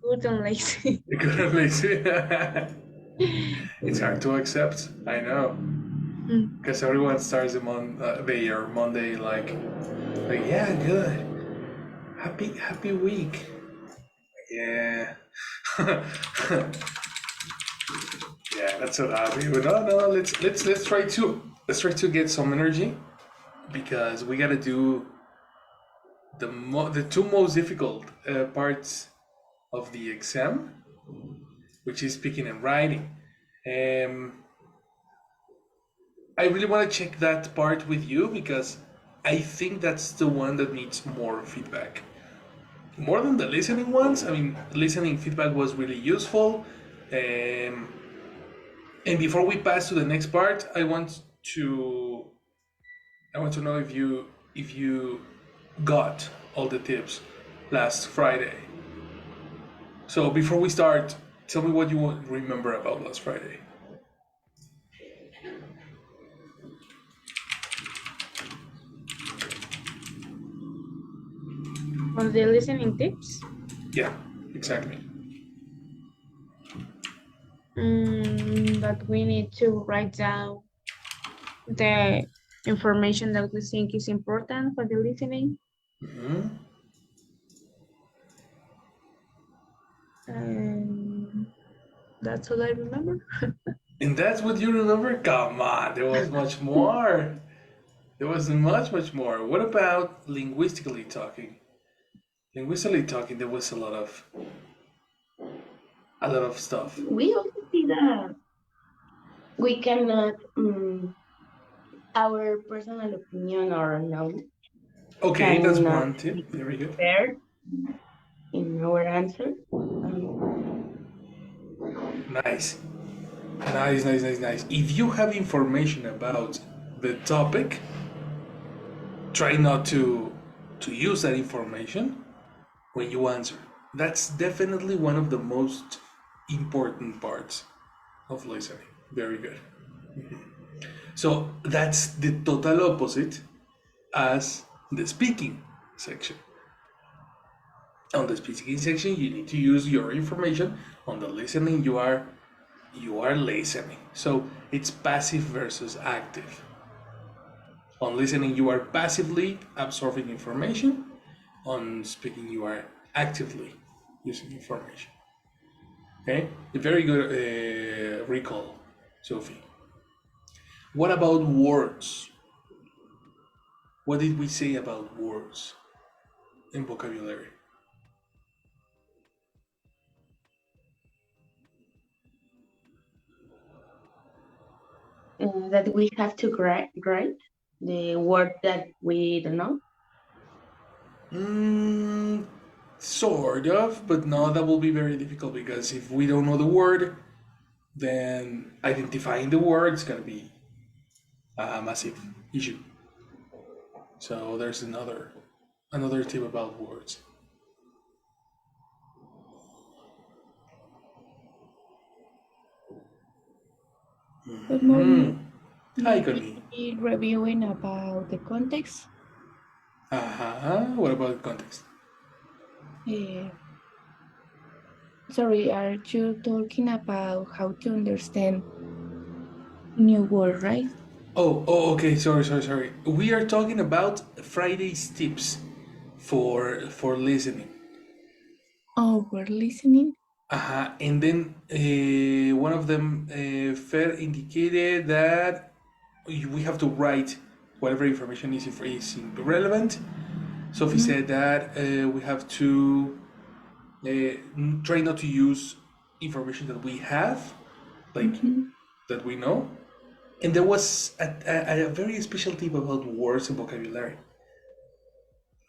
good and lazy. Good and lazy. It's hard to accept. I know, because everyone starts their Monday like yeah, good, happy week. Yeah. Yeah, that's so happy. But no, let's try to get some energy because we gotta do the two most difficult parts of the exam, which is speaking and writing. I really want to check that part with you because I think that's the one that needs more feedback. More than the listening ones. I mean, listening feedback was really useful. And before we pass to the next part, I want to know if you got all the tips last Friday. So before we start, tell me what you remember about last Friday. For the listening tips, Yeah, exactly. that we need to write down the information that we think is important for the listening. And that's all I remember. And that's what you remember? Come on, there was much more. There was much more. What about linguistically talking? Linguistically talking, there was a lot of stuff. We also see that we cannot our personal opinion or knowledge Okay, that's cannot one tip. be Very good. compared in our answer. Nice. Nice. If you have information about the topic, try not to use that information when you answer. That's definitely one of the most important parts of listening. Very good. So that's the total opposite as the speaking section. On the speaking section, you need to use your information. On the listening, you are listening. So it's passive versus active. On listening, you are passively absorbing information. On speaking, you are actively using information. Okay, a very good recall, Sophie. What about words? What did we say about words in vocabulary? That we have to write the word that we don't know. Sort of, but no, that will be very difficult because if we don't know the word, then identifying the word is going to be a massive issue. So there's another tip about words. Good morning. Hi, Connie. Reviewing about the context. What about context? Sorry, are you talking about how to understand new word, right? Oh, okay. Sorry. We are talking about Friday's tips for listening. Oh, we're listening. And then one of them, Fer indicated that we have to write whatever information is relevant. Sophie said that we have to try not to use information that we have, like that we know. And there was a very special tip about words and vocabulary.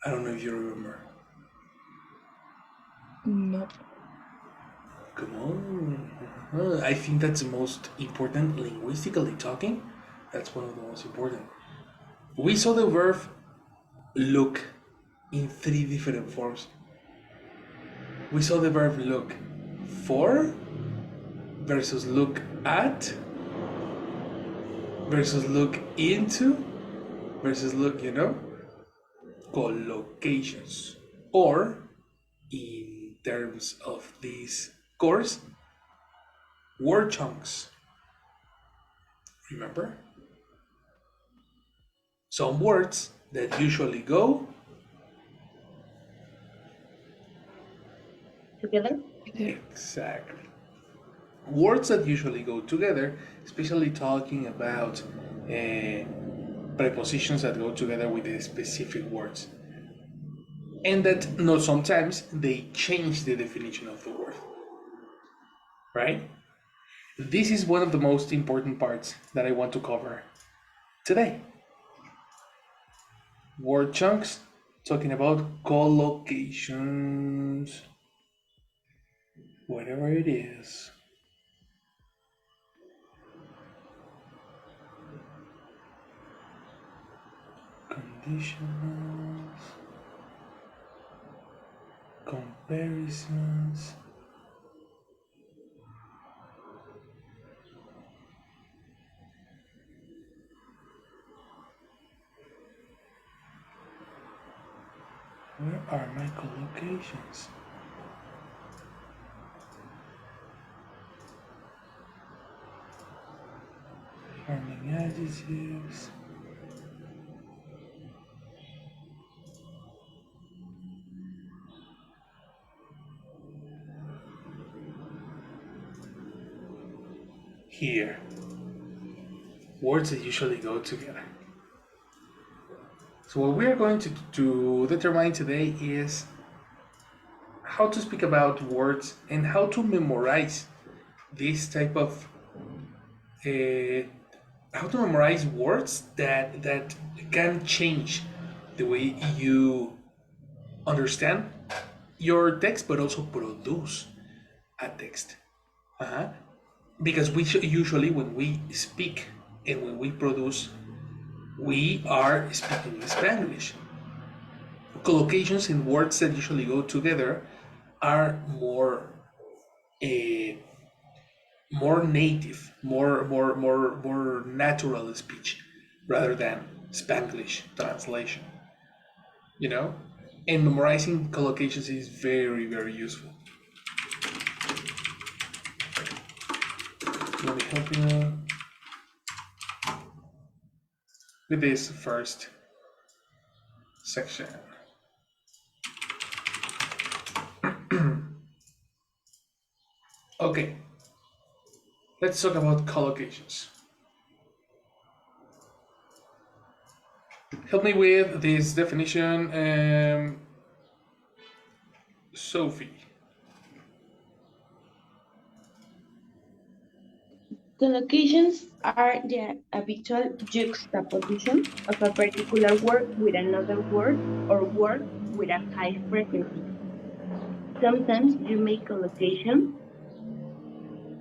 I don't know if you remember. No. Come on. I think that's the most important linguistically talking. That's one of the most important. We saw the verb look in 3 different forms. We saw the verb look for versus look at versus look into versus look, collocations or in terms of this course, word chunks. Remember? Some words that usually go Together? exactly. Words that usually go together, especially talking about prepositions that go together with the specific words. And that not sometimes they change the definition of the word. Right? This is one of the most important parts that I want to cover today. Word chunks, talking about collocations, whatever it is. Conditionals, comparisons. Where are my collocations? Forming adjectives. Here. Words that usually go together. So what we are going to determine today is how to speak about words and how to memorize this type of how to memorize words that can change the way you understand your text, but also produce a text. Because we usually, when we speak and when we produce, we are speaking Spanish. Collocations in words that usually go together are more native, more natural speech rather than Spanglish translation. You know? And memorizing collocations is very, very useful. Let me help you with this first section. Okay, let's talk about collocations. Help me with this definition, Sophie. Collocations are the habitual juxtaposition of a particular word with another word or word with a high frequency. Sometimes you make collocation,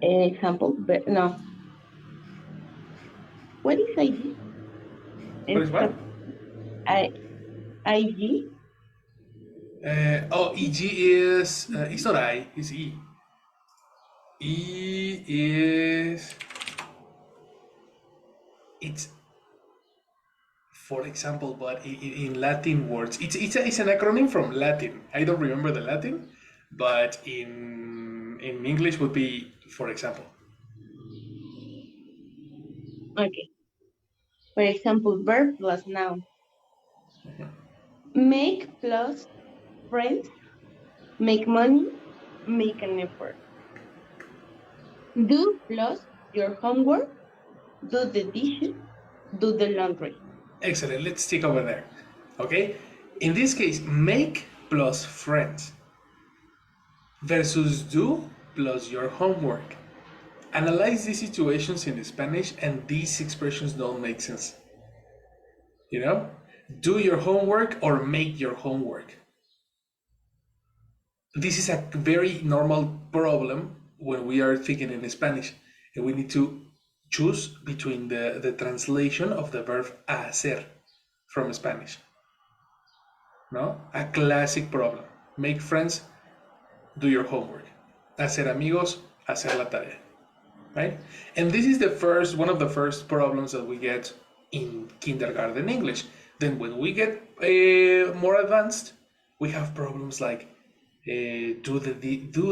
example, but no. What is ID? What is what? IG? EG is, it's not I, it's E. E is, it's, for example, but in Latin words, it's an acronym from Latin. I don't remember the Latin, but in English would be, for example. Okay. For example, verb plus noun. Make plus friends, make money, make an effort. Do plus your homework, do the dishes, do the laundry. Excellent, let's stick over there, okay? In this case, make plus friends versus do plus your homework. Analyze these situations in Spanish and these expressions don't make sense. You know? Do your homework or make your homework. This is a very normal problem when we are thinking in Spanish and we need to choose between the translation of the verb hacer from Spanish. No? A classic problem. Make friends, do your homework. Hacer amigos, hacer la tarea. Right? And this is one of the first problems that we get in kindergarten English. Then when we get more advanced, we have problems like do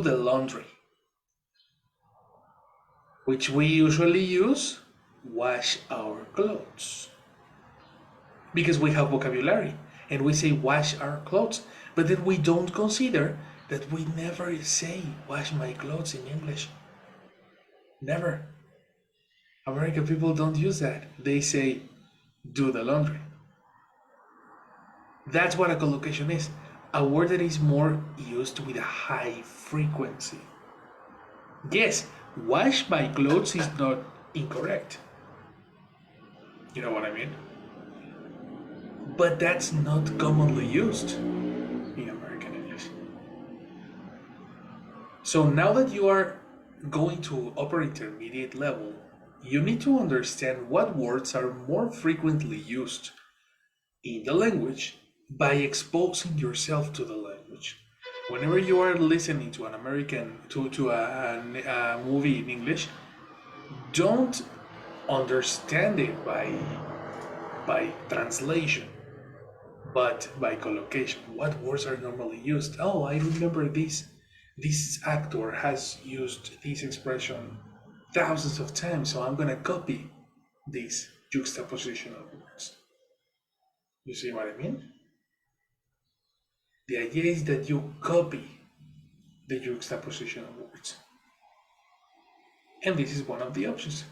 the laundry, which we usually use wash our clothes, because we have vocabulary and we say wash our clothes, but then we don't consider that we never say wash my clothes in English. Never. American people don't use that. They say do the laundry. That's what a collocation is. A word that is more used with a high frequency. Yes, wash my clothes is not incorrect. You know what I mean? But that's not commonly used in American English. So now that you are going to upper intermediate level, you need to understand what words are more frequently used in the language by exposing yourself to the language. Whenever you are listening to an American, to a movie in English, don't understand it by translation, but by collocation. What words are normally used? Oh, I remember this. This actor has used this expression thousands of times, so I'm gonna copy this juxtaposition of words. You see what I mean? The idea is that you copy the juxtaposition of words. And this is one of the options.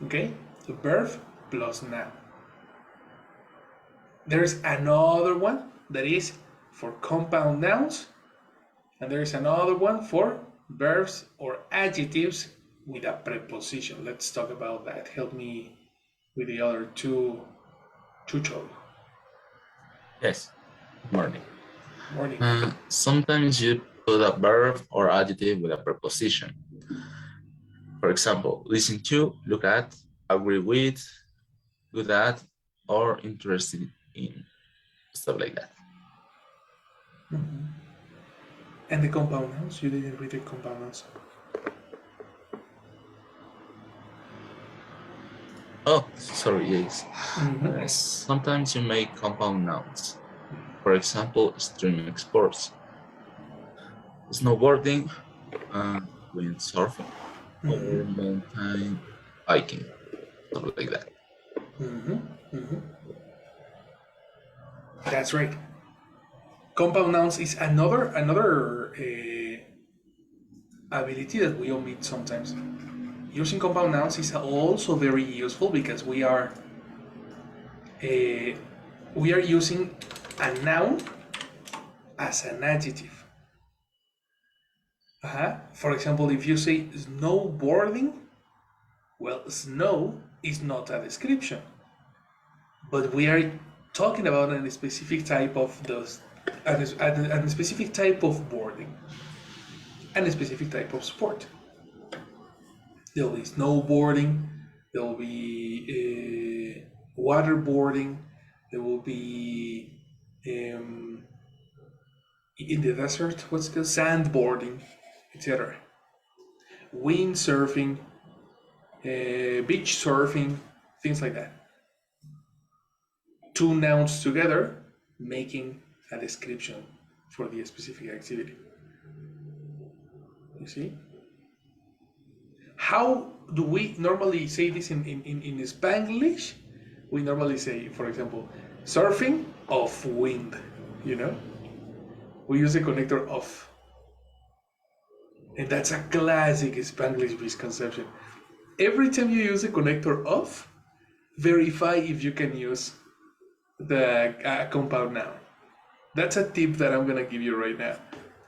Okay? The verb plus noun. There's another one that is for compound nouns, and there's another one for verbs or adjectives with a preposition. Let's talk about that. Help me with the other two, Chucho. Yes. Morning. Morning. Sometimes you put a verb or adjective with a preposition. For example, listen to, look at, agree with, good at, or interested in, stuff like that. Mm-hmm. And the compound nouns? You didn't read the compound nouns. Oh, sorry, yes. Mm-hmm. Sometimes you make compound nouns. For example, streaming sports, snowboarding, windsurfing, or mountain biking, stuff like that. That's right. Compound nouns is another ability that we omit sometimes. Using compound nouns is also very useful because we are using a noun as an adjective. For example, if you say snowboarding, well, snow is not a description, but we are talking about a specific type of a specific type of boarding and a specific type of sport. There will be snowboarding, there will be waterboarding, there will be in the desert, what's it called? Sandboarding, etc. Windsurfing, beach surfing, things like that. Two nouns together making a description for the specific activity. You see? How do we normally say this in Spanglish? We normally say, for example, surfing off wind, you know? We use the connector off. And that's a classic Spanglish misconception. Every time you use the connector off, verify if you can use the compound noun. That's a tip that I'm gonna give you right now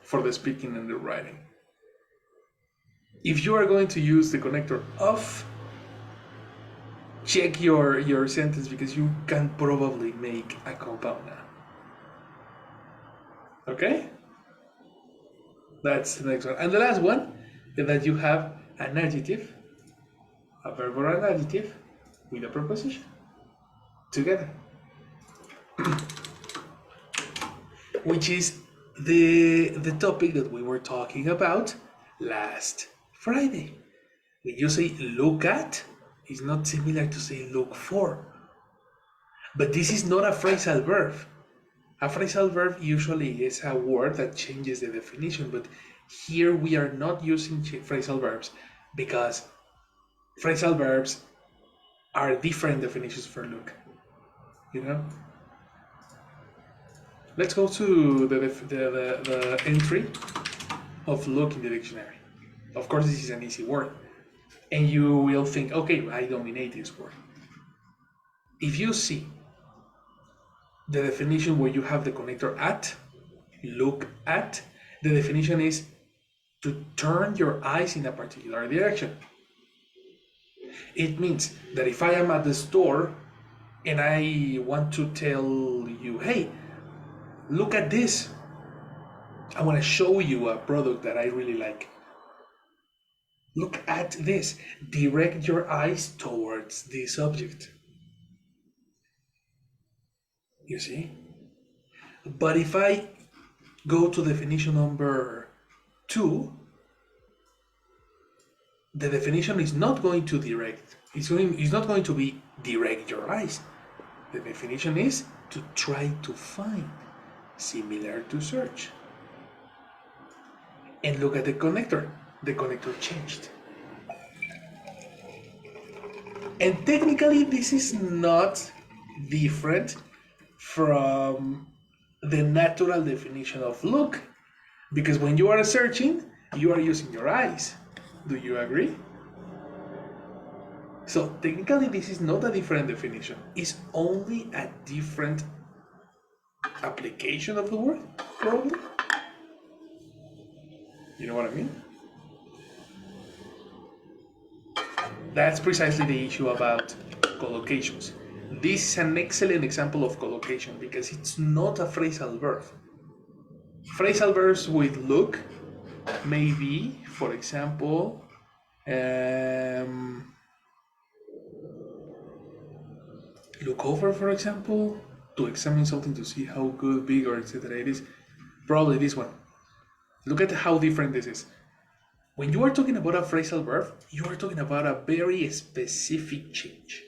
for the speaking and the writing. If you are going to use the connector off, check your sentence because you can probably make a compound noun. Okay? That's the next one. And the last one is that you have an adjective, a verb or an adjective with a preposition together. Which is the topic that we were talking about last Friday. When you say look at, it's not similar to say look for. But this is not a phrasal verb. A phrasal verb usually is a word that changes the definition, but here we are not using phrasal verbs because phrasal verbs are different definitions for look. You know? Let's go to the entry of look in the dictionary. Of course, this is an easy word. And you will think, okay, I dominate this word. If you see the definition where you have the connector at, look at, the definition is to turn your eyes in a particular direction. It means that if I am at the store and I want to tell you, hey, look at this, I want to show you a product that I really like. Look at this. Direct your eyes towards this object. You see? But if I go to definition number 2, the definition is not going to direct. It's not going to be direct your eyes. The definition is to try to find, similar to search. And look at the connector. The connector changed. And technically this is not different from the natural definition of look, because when you are searching, you are using your eyes. Do you agree? So technically this is not a different definition. It's only a different application of the word, probably. You know what I mean? That's precisely the issue about collocations. This is an excellent example of collocation because it's not a phrasal verb. Phrasal verbs with look may be, for example, look over, for example, to examine something to see how good, big, or etc. it is. Probably this one. Look at how different this is. When you are talking about a phrasal verb, you are talking about a very specific change.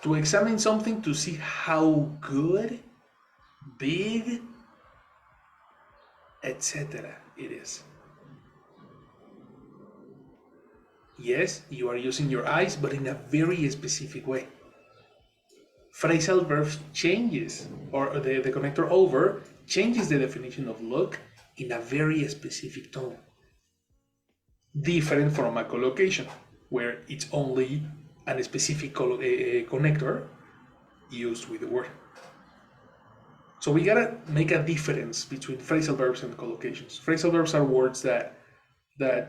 To examine something to see how good, big, etc. it is. Yes, you are using your eyes, but in a very specific way. Phrasal verbs changes, or the connector over changes the definition of look in a very specific tone. Different from a collocation, where it's only a specific connector used with the word. So we gotta make a difference between phrasal verbs and collocations. Phrasal verbs are words that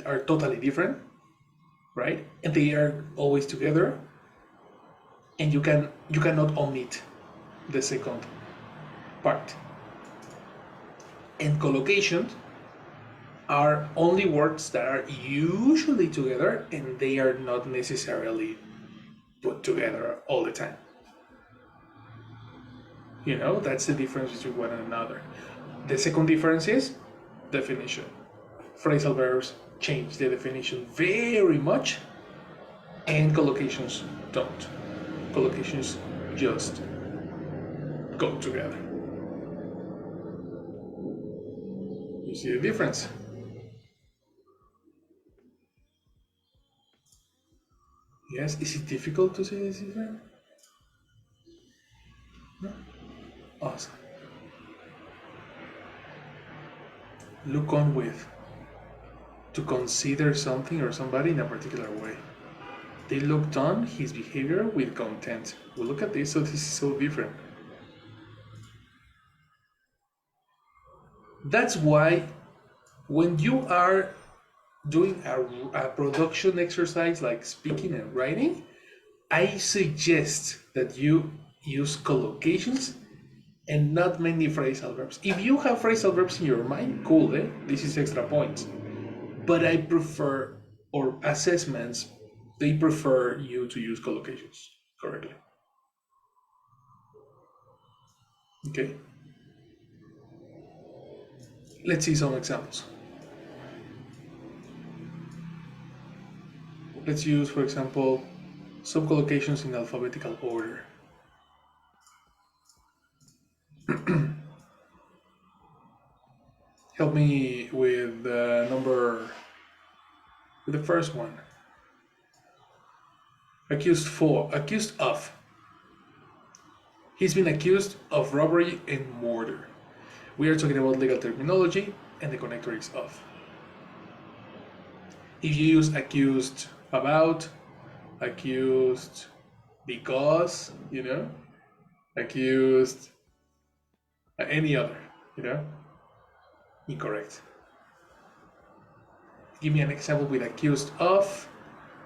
are totally different, right? And they are always together, and you cannot omit the second part. And collocations are only words that are usually together, and they are not necessarily put together all the time. You know, that's the difference between one and another. The second difference is definition. Phrasal verbs change the definition very much, and collocations don't. Collocations just go together. You see the difference? Yes, is it difficult to say this different? No? Awesome. Look on with. To consider something or somebody in a particular way. They looked on his behavior with content. Well, look at this, so this is so different. That's why when you are doing a production exercise like speaking and writing, I suggest that you use collocations and not many phrasal verbs. If you have phrasal verbs in your mind, cool, this is extra points. But I prefer, or assessments, they prefer you to use collocations correctly. Okay? Let's see some examples. Let's use, for example, some collocations in alphabetical order. Help me with the number, with the first one. Accused of. He's been accused of robbery and murder. We are talking about legal terminology, and the connector is of. If you use accused about, accused because, accused any other, incorrect. Give me an example with accused of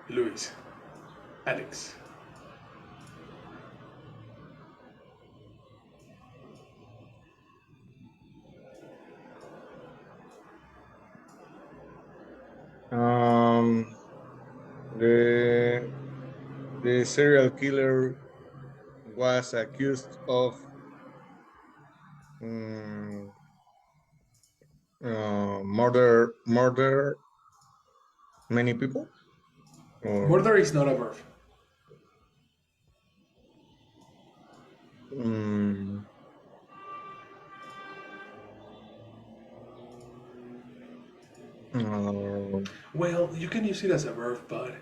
Luis. Alex. The serial killer was accused of murder many people. Or, Murder is not a verb. Well, you can use it as a verb, but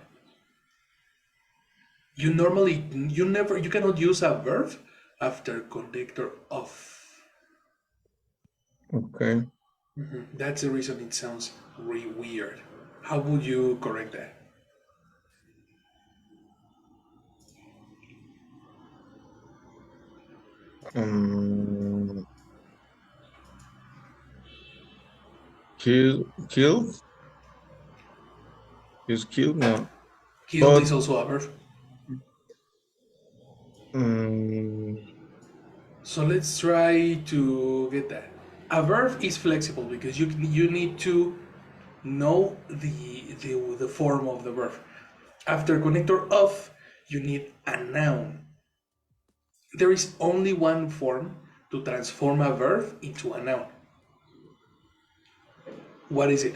you cannot use a verb after connector of. Okay. That's the reason it sounds really weird. How would you correct that? Killed? Is killed? No. Killed is also a verb. So let's try to get that. A verb is flexible because you need to know the form of the verb. After connector of, you need a noun. There is only one form to transform a verb into a noun. What is it?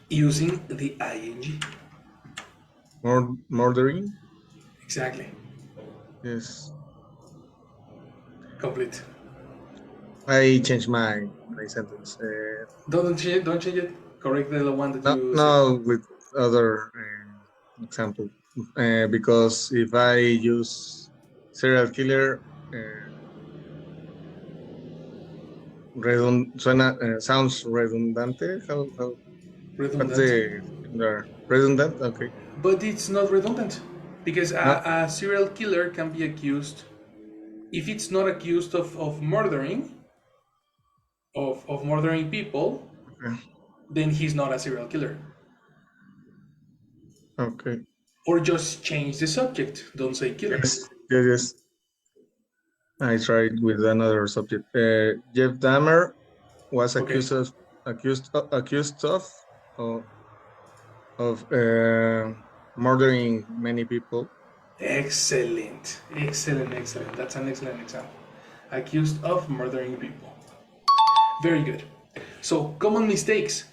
Using the ing. Murdering? Exactly. Yes. Complete. I changed my sentence. Don't change it. Correct the one that you said. With other example. Because if I use serial killer, sounds redundante. How redundant. Redundant? Okay. But it's not redundant because a serial killer can be accused, if it's not accused of murdering, of murdering people, then he's not a serial killer. Okay. Or just change the subject. Don't say killer. Yes. I tried with another subject. Jeff Dahmer was accused of murdering many people. Excellent. That's an excellent example. Accused of murdering people. Very good. So, common mistakes.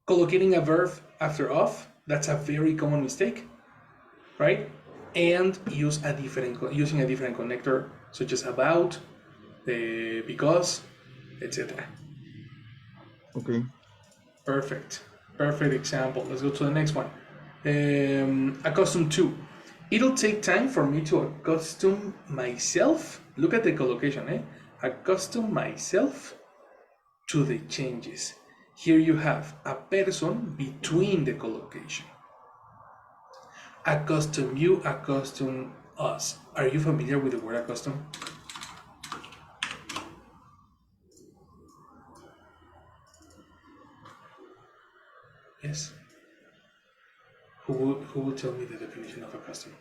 Collocating a verb after of, that's a very common mistake, right? And using a different connector, such as about, because, etc. Okay. Perfect example. Let's go to the next one. Accustomed to. It'll take time for me to accustom myself. Look at the collocation, accustom myself to the changes. Here you have a person between the collocation. Accustom you, accustom us. Are you familiar with the word accustom? Yes. Who will tell me the definition of accustom?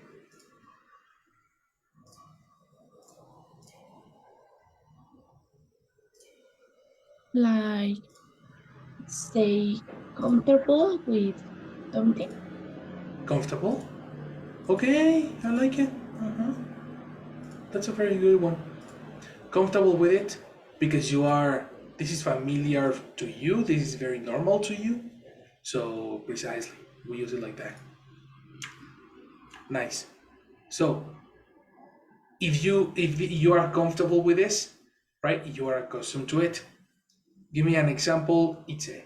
Like, stay comfortable with something. Comfortable? Okay, I like it. That's a very good one. Comfortable with it because this is familiar to you, this is very normal to you. So precisely, we use it like that. Nice. So if you are comfortable with this, right? You are accustomed to it. Give me an example, Itze.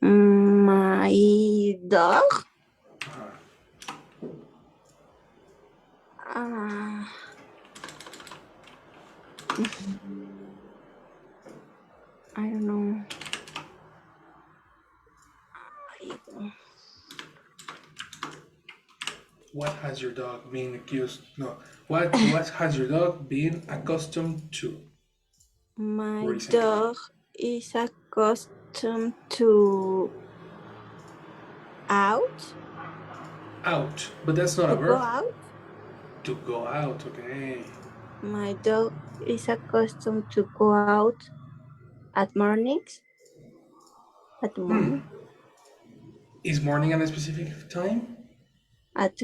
My dog. I don't know. What has your dog been accused? No. What has your dog been accustomed to? My Recently? dog is accustomed to out. Out, but that's not To a go verb. out. To go out, okay. My dog is accustomed to go out at mornings. At the morning. Is morning at a specific time? At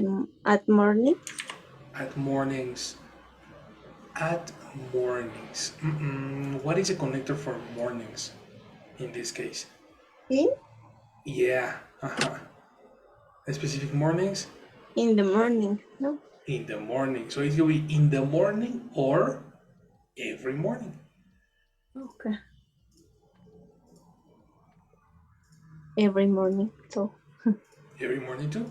morning. At mornings. At mornings. What is a connector for mornings in this case? In? Yeah. Specific mornings? In the morning, no? In the morning. So it will be in the morning or every morning. Okay. Every morning, so. Every morning too?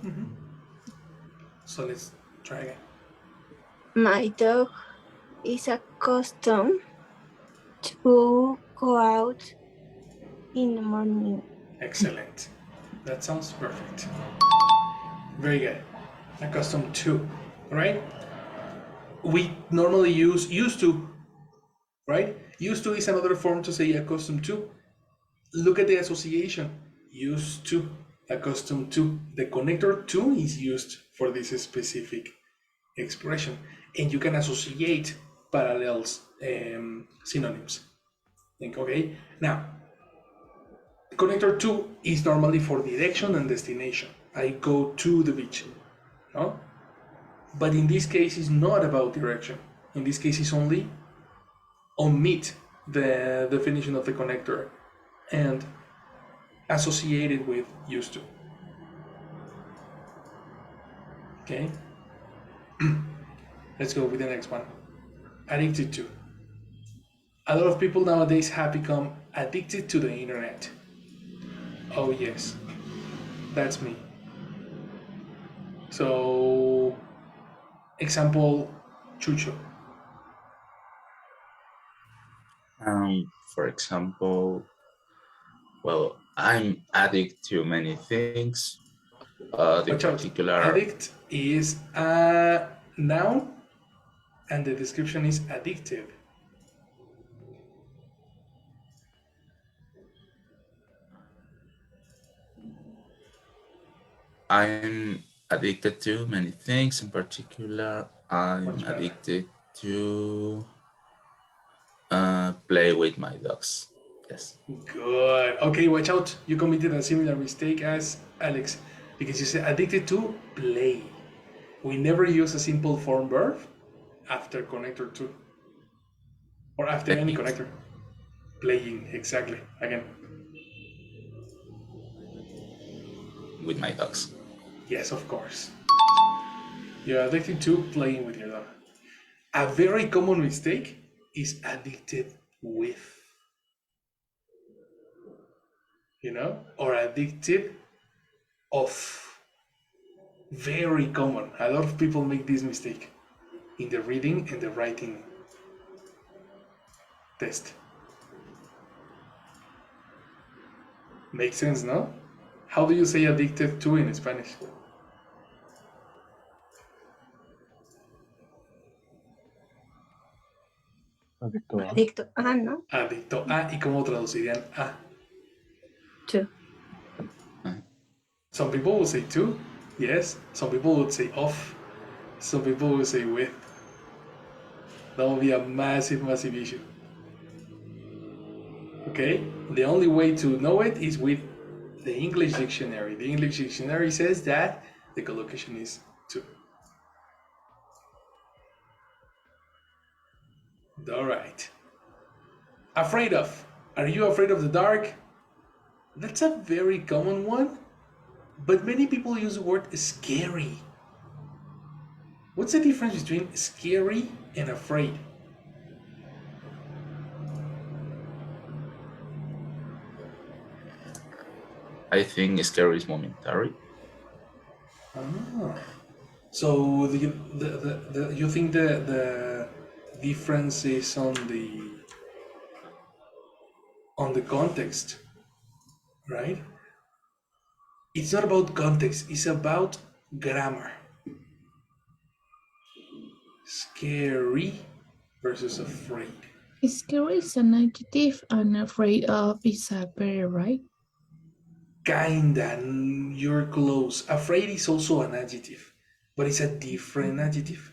So let's try again. My dog is accustomed to go out in the morning. Excellent. That sounds perfect. Very good. Accustomed to, right? We normally use used to, right? Used to is another form to say accustomed to. Look at the association. Used to, accustomed to. The connector to is used for this specific expression. And you can associate parallels, synonyms. Okay? Now, connector to is normally for direction and destination. I go to the beach. No? But in this case, it's not about direction. In this case, it's only omit the definition of the connector and associate it with used to. Okay? Let's go with the next one. Addicted to. A lot of people nowadays have become addicted to the internet. Oh, yes. That's me. So, example, Chucho. For example, well, I'm addicted to many things. The Watch out. particular Addict is a noun and the description is addictive. I'm addicted to many things. In particular, I'm Much better. addicted to play with my dogs. Yes. Good. Okay, watch out. You committed a similar mistake as Alex because you said addicted to play. We never use a simple form verb after connector to or after any Playing connector. Playing, exactly. Again. with my dogs. Yes, of course. You're addicted to playing with your dog. A very common mistake is addicted with. Or addicted of. Very common. A lot of people make this mistake in the reading and the writing test. Makes sense, no? How do you say addicted to in Spanish? Adicto a. Adicto. Ah, no. Adicto a. ¿Y cómo traducirían a? Two. Some people would say to, yes. Some people would say off. Some people would say with. That would be a massive, massive issue. Okay? The only way to know it is with the English dictionary. The English dictionary says that the collocation is to. All right. Afraid of. Are you afraid of the dark? That's a very common one, but many people use the word scary. What's the difference between scary and afraid? I think scary is momentary. Ah. So you think the difference is on the context, right? It's not about context, it's about grammar. Scary versus afraid. Scary is an adjective and afraid of is a verb, right? Kinda, you're close. Afraid is also an adjective, but it's a different adjective.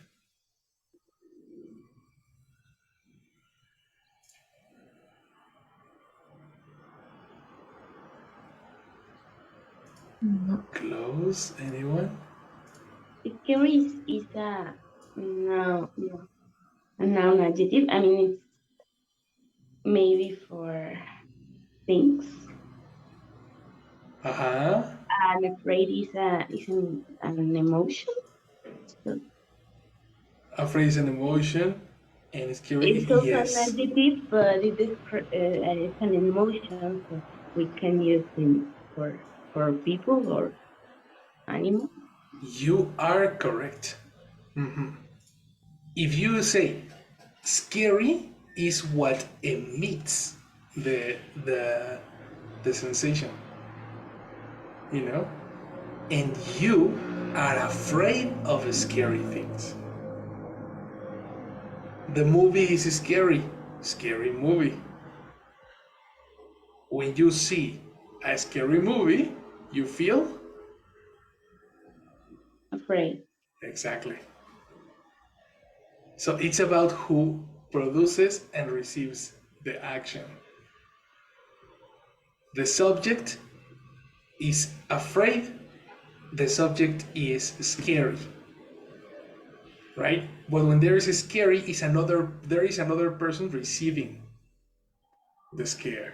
No. Close, anyone? Scary is a noun adjective. I mean, it's maybe for things. Uh-huh. And afraid is an emotion. So Afraid is an emotion, and scary, it's also yes. an adjective, but it's an emotion. So we can use it for people or animals. You are correct. If you say scary is what emits the sensation, you know, and you are afraid of scary things. The movie is scary movie. When you see a scary movie, you feel Afraid. exactly. So it's about who produces and receives the action. The subject is afraid, the subject is scary. Right? But when there is a scary, there is another person receiving the scare.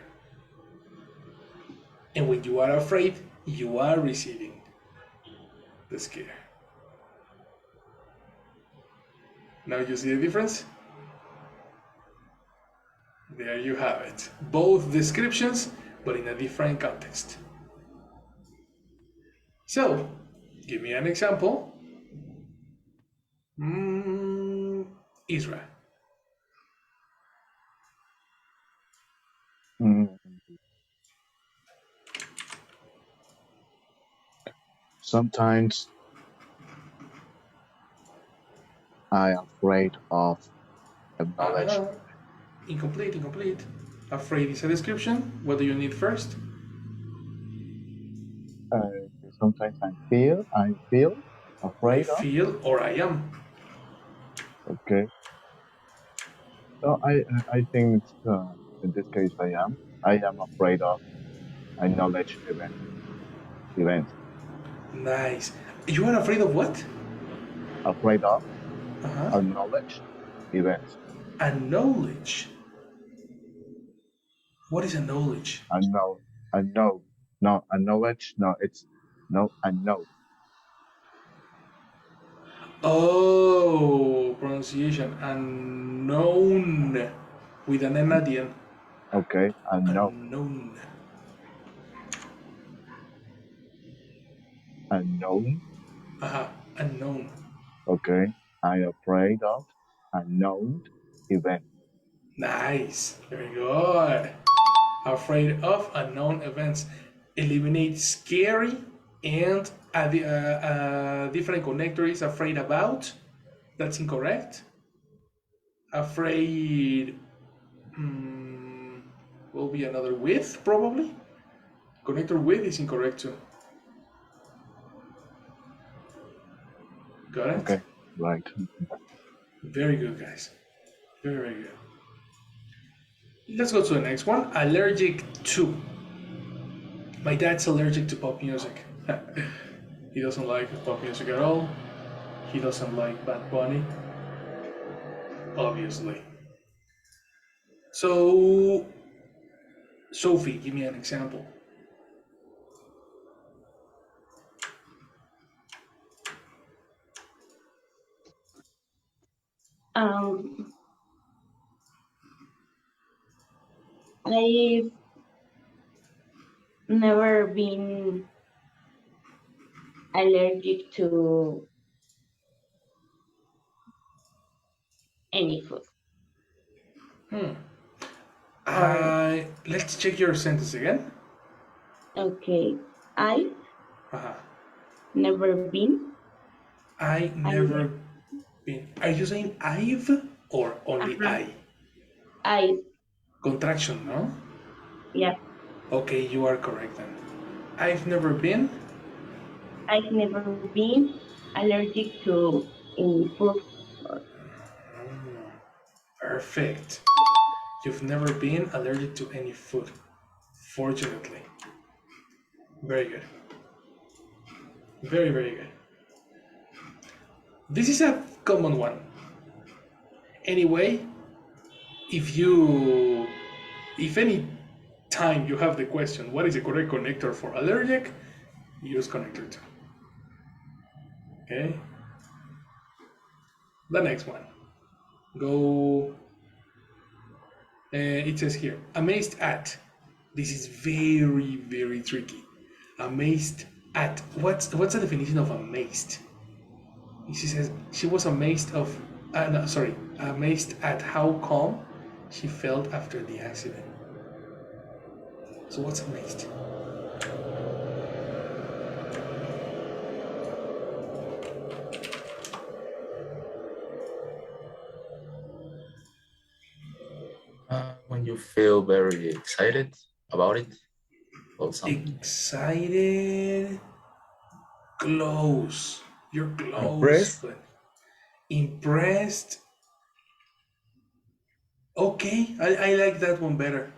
And when you are afraid, you are receiving the scare. Now you see the difference? There you have it. Both descriptions, but in a different context. So, give me an example. Isra. Mm, Sometimes I am afraid of knowledge. Incomplete. Afraid is a description. What do you need first? Sometimes I feel I afraid of. feel or I am. Okay. So I think it's, in this case I am afraid of a knowledge event. Nice. You are afraid of what? Afraid of Uh-huh. a knowledge event. A knowledge. What is a knowledge? I know. No, a knowledge. No, it's no. I know. Oh, pronunciation. Unknown. With an N at the end. Okay, I know. Unknown. Unknown. Unknown. Okay, I'm afraid of unknown event. Nice. Very good. Afraid of unknown events. Eliminate scary and a different connector is afraid about. That's incorrect. Afraid Will be another with, probably. Connector with is incorrect too. Got it? Okay, right. Very good, guys. Very, very good. Let's go to the next one. Allergic to. My dad's allergic to pop music. He doesn't like pop music at all. He doesn't like Bad Bunny. Obviously. So, Sophie, give me an example. I've never been allergic to any food. Let's check your sentence again. Okay, I've Uh-huh. never been. I never been. Are you saying I've or only I? I, Contraction, no? yeah, Okay, you are correct then. I've never been. I've never been allergic to any food. Perfect. You've never been allergic to any food. Fortunately. Very good. Very, very good. This is a common one. Anyway, if any time you have the question, what is the correct connector for allergic? Use connector 2. Okay. The next one. Go. It says here, amazed at. This is very, very tricky. Amazed at. What's the definition of amazed? She says she was amazed amazed at how calm she felt after the accident. So what's amazed? When you feel very excited about it, or something. Excited. Close. You're close. Impressed? But impressed. Okay, I like that one better.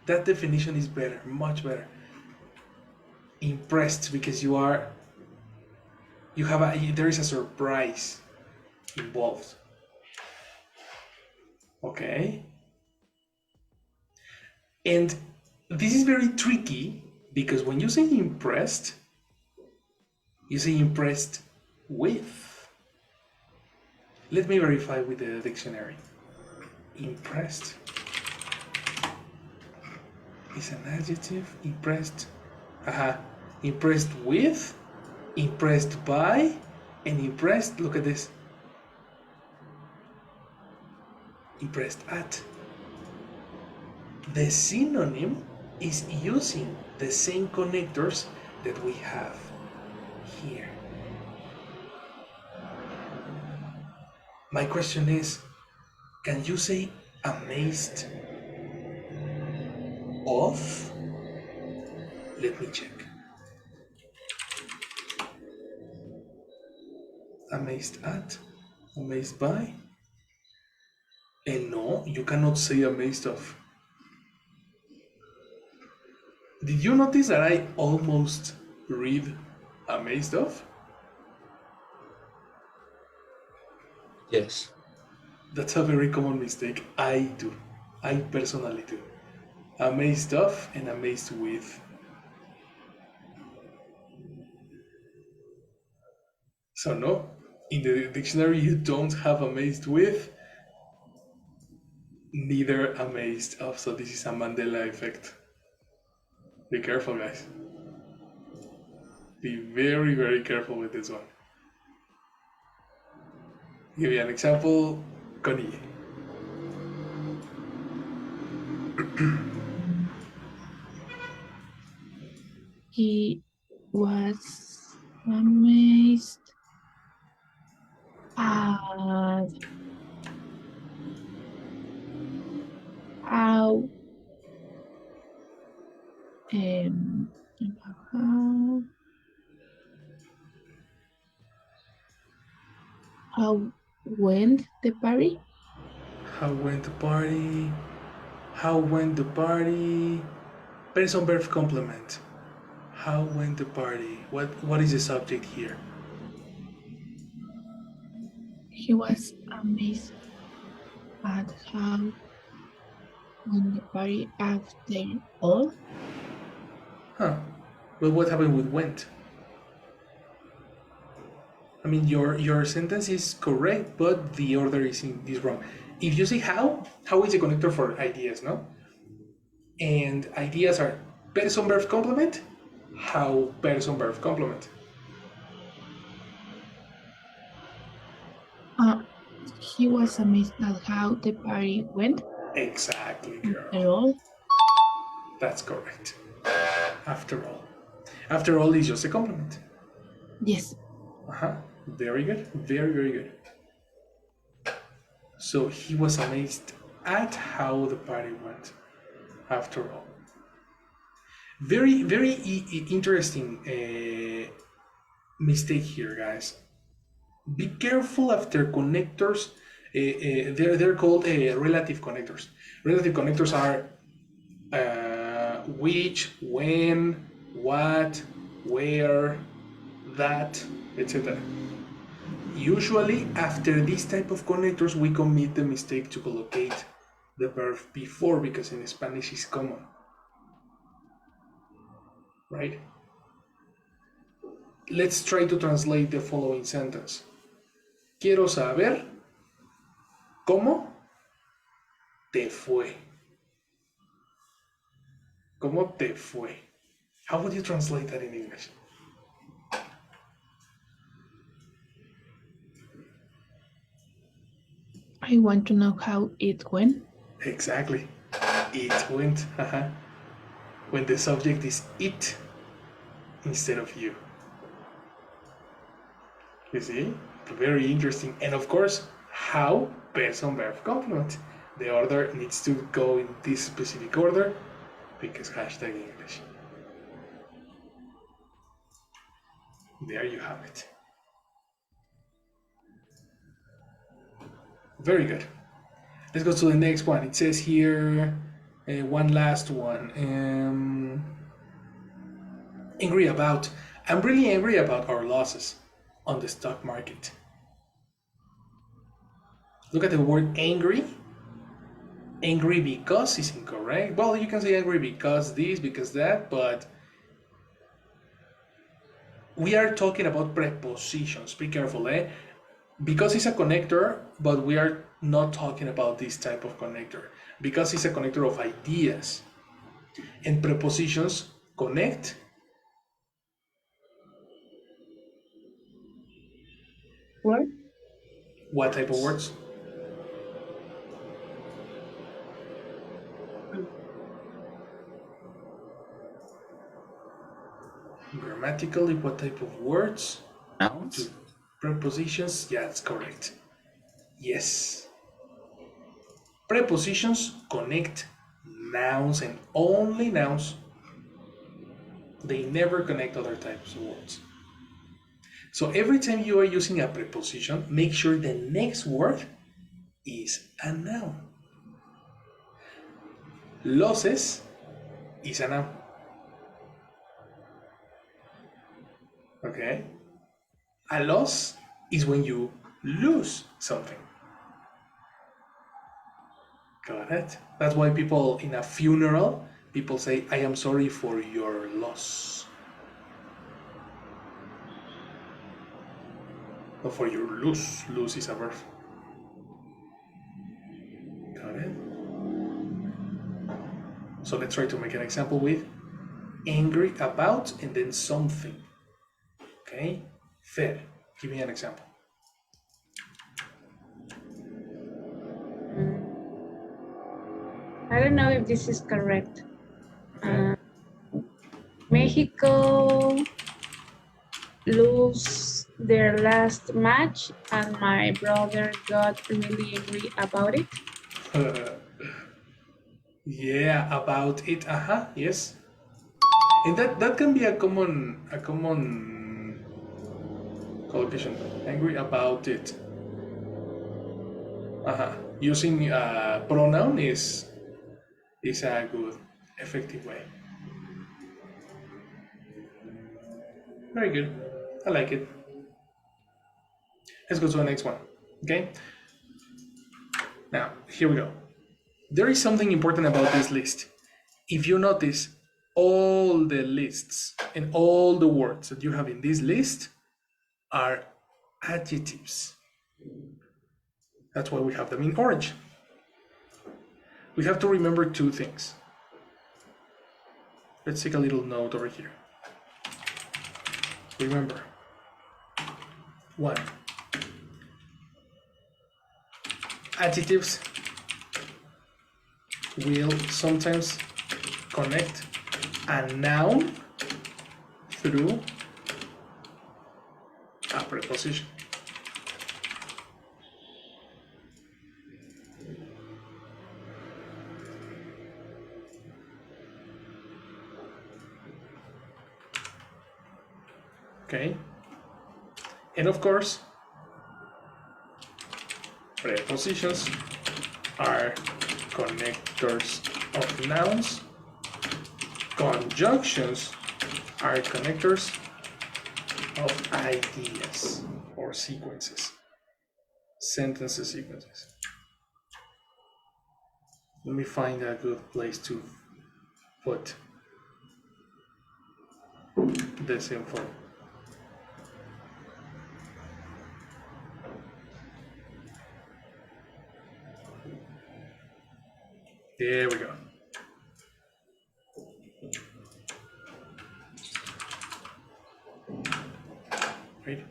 That definition is better, much better. Impressed because there is a surprise involved. Okay. And this is very tricky because when you say impressed, you say impressed with. Let me verify with the dictionary. Impressed is an adjective. Impressed. Impressed with, impressed by, and impressed, look at this. Impressed at. The synonym is using the same connectors that we have here. My question is, can you say amazed of? Let me check. Amazed at, amazed by, and no, you cannot say amazed of. Did you notice that I almost read amazed of? Yes. That's a very common mistake. I personally do. Amazed of and amazed with. So no, in the dictionary you don't have amazed with, neither amazed of. So this is a Mandela effect. Be careful, guys. Be very, very careful with this one. Give you an example, Connie. He was amazed at how um, how went the party? How went the party? How went the party? Person verb complement. How went the party? What is the subject here? He was amazed at how when the party after all. Huh. But what happened with went? I mean, your sentence is correct, but the order is wrong. If you say how is a connector for ideas, no? And ideas are person verb complement, how person verb complement. He was amazed at how the party went. Exactly, girl. After all, That's correct. After all. After all is just a complement. yes. Very good. Very, very good. So he was amazed at how the party went. After all. Very, very interesting mistake here, guys. Be careful after connectors. They're called relative connectors. Relative connectors are which, when, what, where, that, etc. Usually, after this type of connectors, we commit the mistake to collocate the verb before, because in Spanish it's common. Right? Let's try to translate the following sentence. Quiero saber cómo te fue. ¿Cómo te fue? How would you translate that in English? I want to know how it went. Exactly. It went. When the subject is it instead of you. You see? Very interesting. And of course, how person verb complement. The order needs to go in this specific order because hashtag English. There you have it. Very good. Let's go to the next one. It says here, one last one. Angry about. I'm really angry about our losses on the stock market. Look at the word angry. Angry because is incorrect. Well, you can say angry because this, because that, but we are talking about prepositions. Be careful, eh? Because it's a connector, but we are not talking about this type of connector. Because it's a connector of ideas. And prepositions connect. What? What type of words? Grammatically, what type of words? Nouns? Prepositions, yeah, that's correct. Yes. Prepositions connect nouns and only nouns. They never connect other types of words. So every time you are using a preposition, make sure the next word is a noun. Losses is a noun. Okay? A loss is when you lose something. Got it? That's why people in a funeral, people say, I am sorry for your loss. Or for your lose. Lose is a verb. Got it? So let's try to make an example with angry about and then something. Okay? Fer, give me an example. I don't know if this is correct. Mexico lose their last match and my brother got really angry about it. Yeah, about it. Yes. And that can be a common collocation. Angry about it. Using pronoun is a good, effective way. Very good. I like it. Let's go to the next one. Okay. Now, here we go. There is something important about this list. If you notice, all the lists and all the words that you have in this list are adjectives. That's why we have them in orange. We have to remember two things. Let's take a little note over here. Remember, one, adjectives will sometimes connect a noun through a preposition. Okay, and of course, prepositions are connectors of nouns. Conjunctions are connectors of ideas or sequences, sentences sequences. Let me find a good place to put this info. There we go. Right.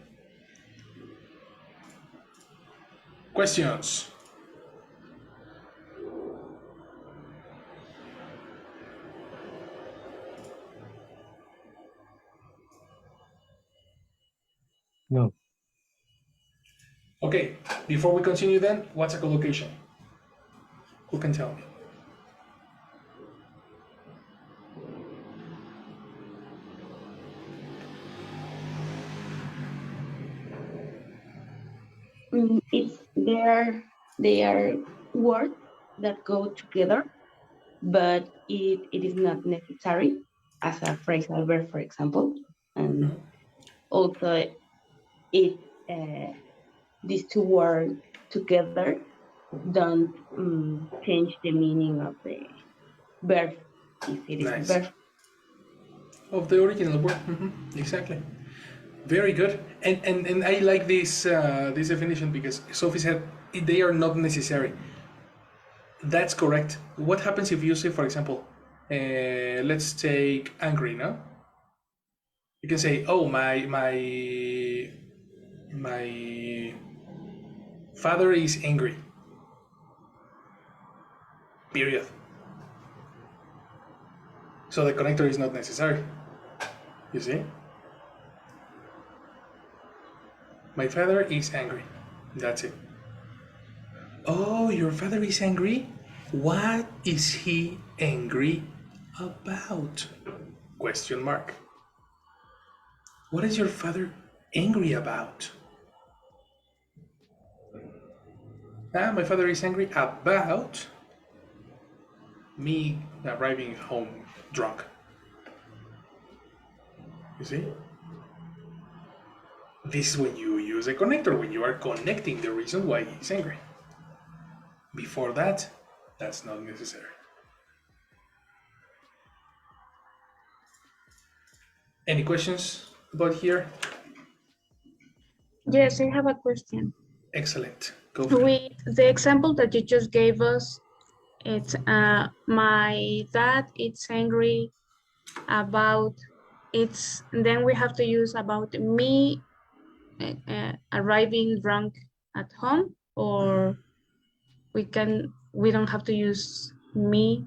Questions? No. Okay, before we continue then, what's a collocation? Who can tell me? They are words that go together, but it is not necessary as a phrasal verb, for example. And also, it these two words together don't change the meaning of the verb if it is Nice. a verb. Of the original word. Exactly. Very good. And I like this this definition because Sophie said they are not necessary. That's correct. What happens if you say, for example, let's take angry, no? You can say, oh, my father is angry. Period. So the connector is not necessary. You see? My father is angry. That's it. Oh, your father is angry? What is he angry about? Question mark. What is your father angry about? My father is angry about me arriving home drunk. You see? This is when you use a connector, when you are connecting the reason why he's angry. Before that, that's not necessary. Any questions about here? Yes, I have a question. Excellent. Go for it. With the example that you just gave us, it's my dad is angry about it's, then we have to use about me arriving drunk at home, or we don't have to use me,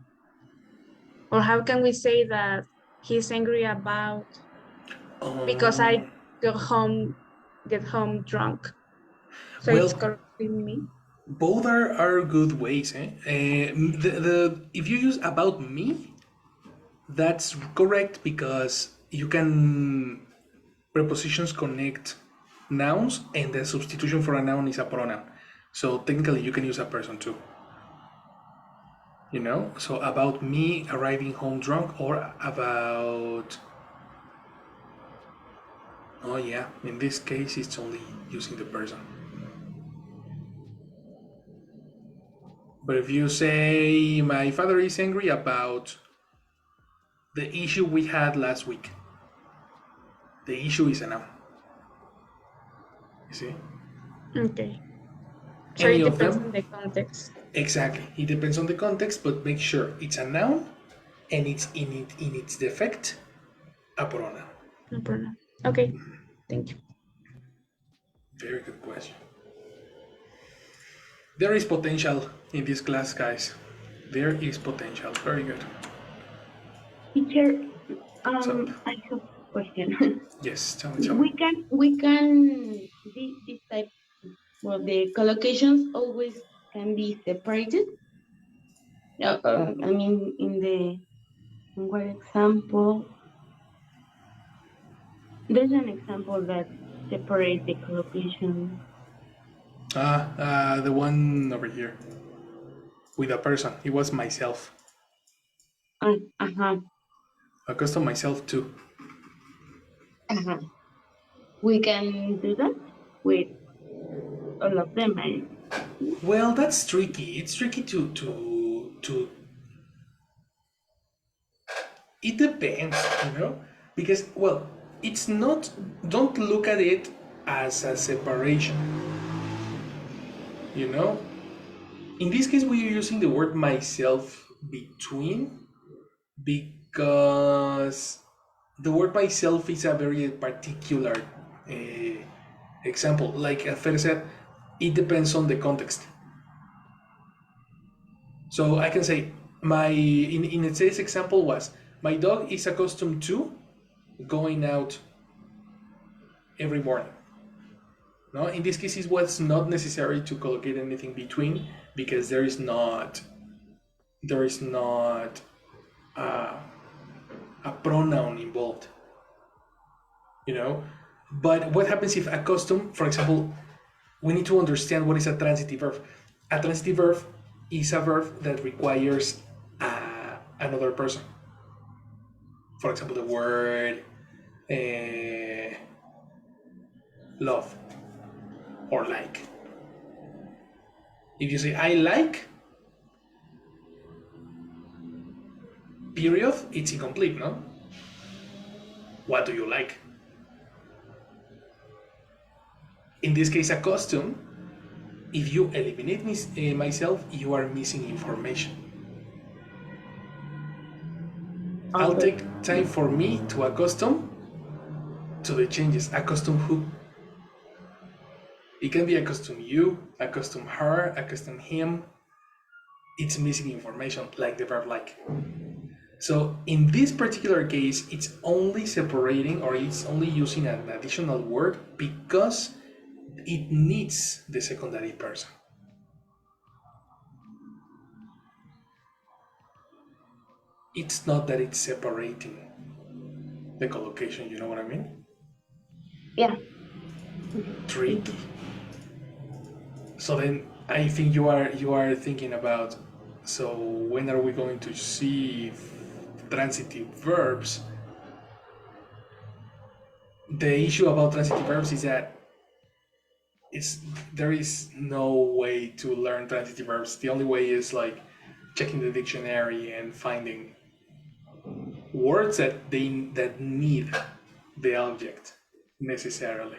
or how can we say that he's angry about because I get home drunk, so it's Well, correctly me. Both are good ways. If you use about me, that's correct because you can prepositions connect nouns and the substitution for a noun is a pronoun. So technically you can use a person too. You know, so about me arriving home drunk or about, oh yeah, in this case it's only using the person. But if you say my father is angry about the issue we had last week, the issue is a noun. You see? Okay. So Any it of depends them? on the context. Exactly. It depends on the context, but make sure it's a noun and it's in its defect a pronoun. No problem. Okay. Thank you. Very good question. There is potential in this class, guys. There is potential. Very good. Teacher, What's up? I have a question. Yes, tell me. we can this type, well, the collocations always can be separated. I mean, in what example? There's an example that separate the collocation. The one over here with a person. It was myself. Accustomed myself to. We can do that with all of them. Well, that's tricky. It's tricky to. It depends, you know, because well, it's not. Don't look at it as a separation. You know, in this case, we are using the word myself between because the word myself is a very particular example. Like Fer said, it depends on the context. So I can say in today's example was my dog is accustomed to going out every morning. No, in this case, it was not necessary to collocate anything between because there is not a pronoun involved. You know, but what happens if accustomed, for example, we need to understand what is a transitive verb. A transitive verb is a verb that requires another person. For example, the word love or like. If you say I like, period, it's incomplete, no? What do you like? In this case, accustomed, if you eliminate myself, you are missing information. Okay. I'll take time for me to accustom to the changes. Accustom who? It can be accustom you, accustom her, accustom him. It's missing information, like the verb like. So in this particular case, it's only separating or it's only using an additional word because it needs the secondary person. It's not that it's separating the collocation, you know what I mean? Yeah. Tricky. So then I think you are thinking about, so when are we going to see transitive verbs? The issue about transitive verbs is that there is no way to learn transitive verbs. The only way is like checking the dictionary and finding words that need the object necessarily.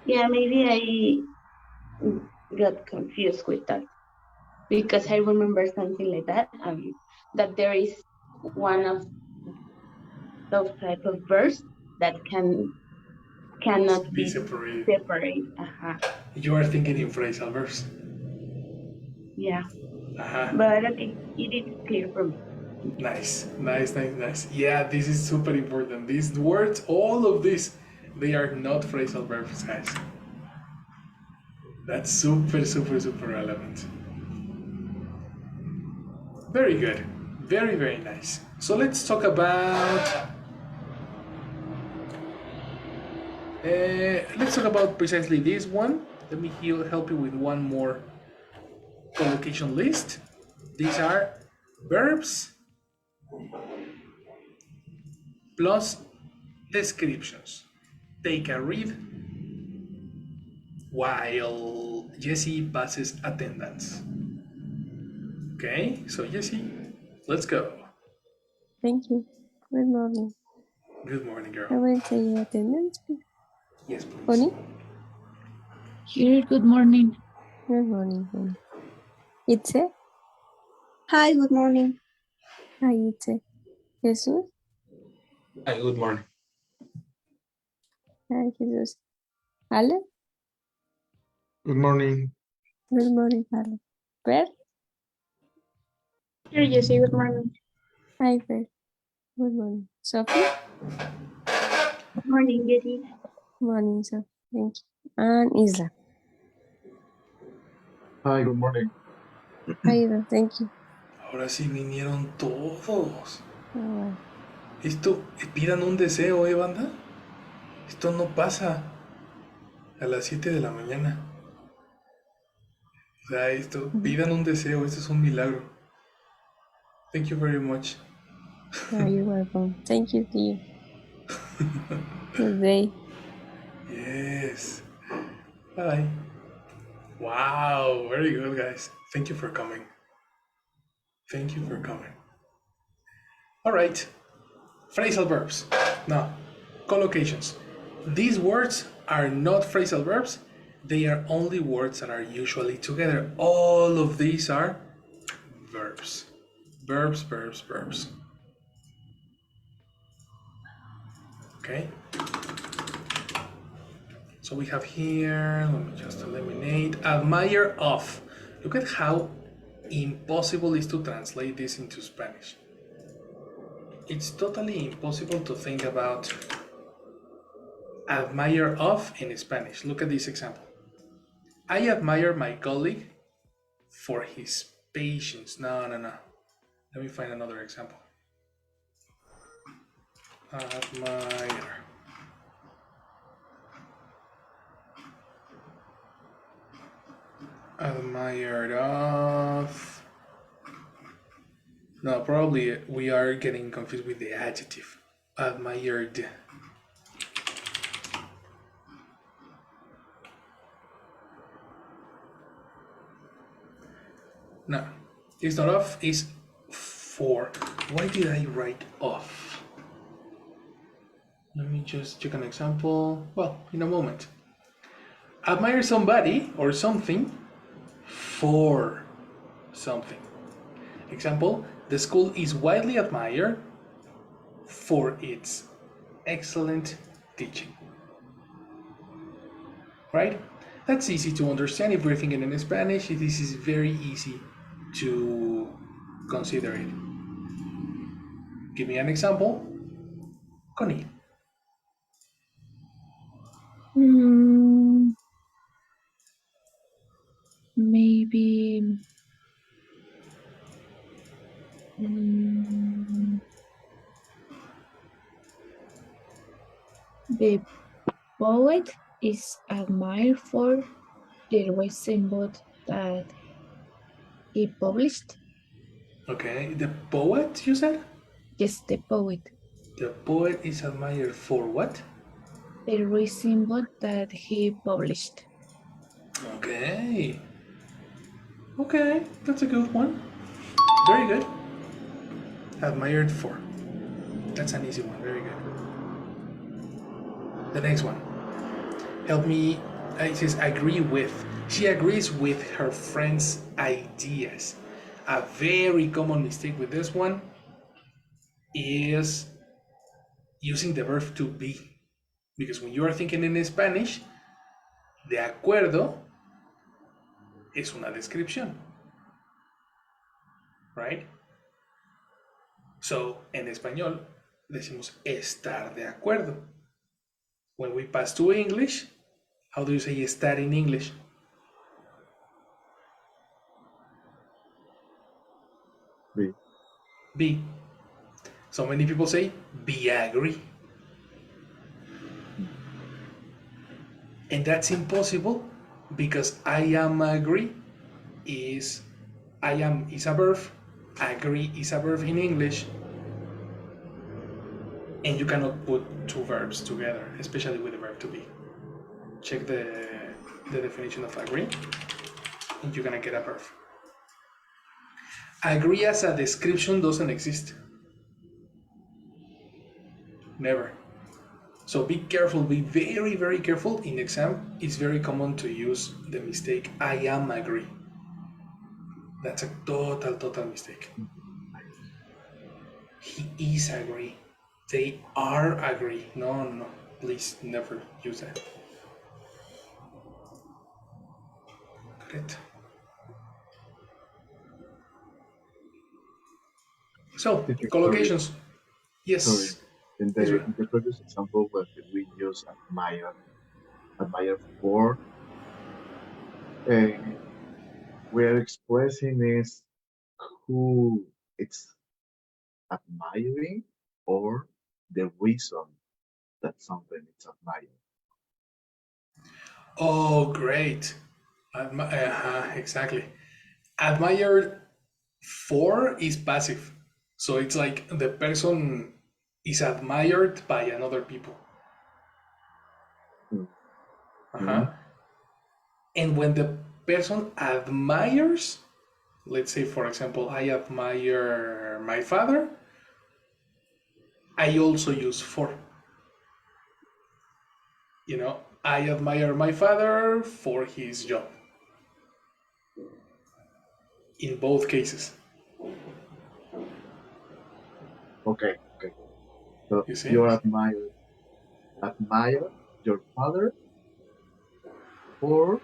Yeah, maybe I got confused with that because I remember something like that. That there is one of those type of verbs that cannot be separated. You are thinking in phrasal verbs. Yeah. But okay, it is clear for me. Nice. Yeah, this is super important. These words, all of this, they are not phrasal verbs, guys. That's super, super, super relevant. Very good. Very, very nice. So let's talk about precisely this one. Let me help you with one more collocation list. These are verbs plus descriptions. Take a read while Jessie passes attendance. Okay, so Jessie, let's go. Thank you. Good morning. Good morning, I girl. will take your attendance, please. Yes, please. Bonnie? Here, good morning. Good morning, Bonnie. Itze? Hi, good morning. Hi, Itze. Jesus? Hi, good morning. Hi, Jesus. Ale? Good morning. Good morning, Ale. Per? Here, Jessie, good morning. Hi, Per. Good morning. Sophie? Good morning, Jessie. Morning, Sophie. Thank you. And Isla. Hi, good morning. Hi, Isla. Thank you. Ahora sí vinieron todos. Oh, well. Esto, pidan un deseo, banda? Esto no pasa a las 7 de la mañana. O sea, esto, pidan un deseo, esto es un milagro. Thank you very much. You're welcome. Thank you to you. Good day. Yes. Bye. Wow, very good, guys. Thank you for coming. Thank you for coming. All right. Phrasal verbs. Now, collocations. These words are not phrasal verbs. They are only words that are usually together. All of these are verbs. Verbs, verbs, verbs. Okay? So we have here, let me just eliminate, admire of. Look at how impossible it is to translate this into Spanish. It's totally impossible to think about admire of in Spanish. Look at this example. I admire my colleague for his patience. No. Let me find another example. Admire. Admired of. No, probably we are getting confused with the adjective. Admired. No, it's not of, it's for. Why did I write off? Let me just check an example. Well, in a moment. Admire somebody or something for something. Example, the school is widely admired for its excellent teaching. Right? That's easy to understand if we're thinking in Spanish. This is very easy to consider it. Give me an example. Connie. Maybe the poet is admired for the recent book that he published. Okay, the poet, you said? Yes, the poet. The poet is admired for what? The recent book that he published. Okay. Okay, that's a good one. Very good. Admired for. That's an easy one. Very good. The next one. Help me. It says agree with. She agrees with her friend's ideas. A very common mistake with this one is using the verb to be. Because when you are thinking in Spanish, de acuerdo es una descripción. Right? So, en español decimos estar de acuerdo. When we pass to English, how do you say estar in English? B. B. So many people say be agree. And that's impossible because I am agree is I am is a verb, agree is a verb in English, and you cannot put two verbs together, especially with the verb to be. Check the definition of agree, and you're gonna get a verb. Agree as a description doesn't exist. Never. So be careful, be very, very careful. In exam, it's very common to use the mistake, I am agree. That's a total mistake. He is agree. They are agree. No. Please never use that. Great. So, collocations. Yes. Sorry. In Yes, the previous example where we use admire for, we're expressing is who it's admiring or the reason that something is admired. Oh, great. Exactly. Admired for is passive. So it's like the person is admired by another people. Mm-hmm. And when the person admires, let's say, for example, I admire my father, I also use for. I admire my father for his job. In both cases. Okay. So You see? you admire your father or